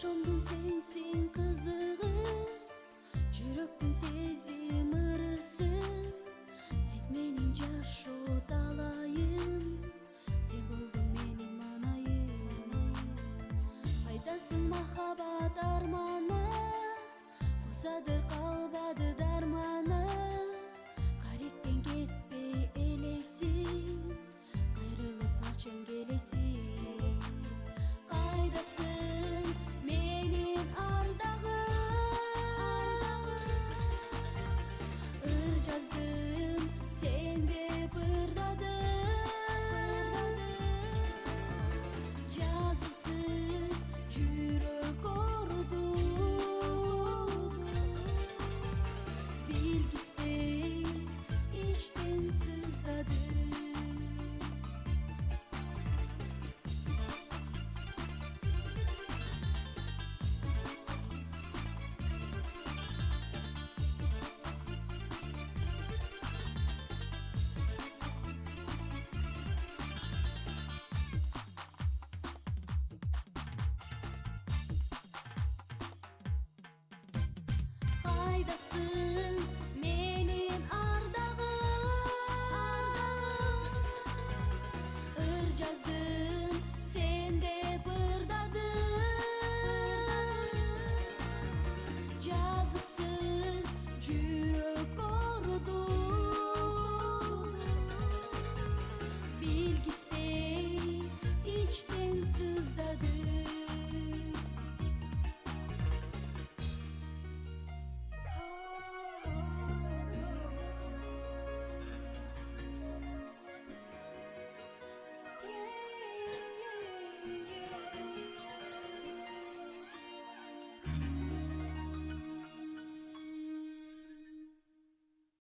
Ошондун сенсиң кызыгы, жүрөктүн сезим ырысы. Сен менин жашоо талайым, сен болдуң менин манайым. Кайдасың махаббат арманы, узады калбады дарманы. Каректен кетпей элесиң, кайрылып качан келесиң. Кайдасың менин ардагым, ыр жаздым сен деп ырдадым. Жазыксыз жүрөк ооруду, билгизбей иштен сыздады. Кайдасың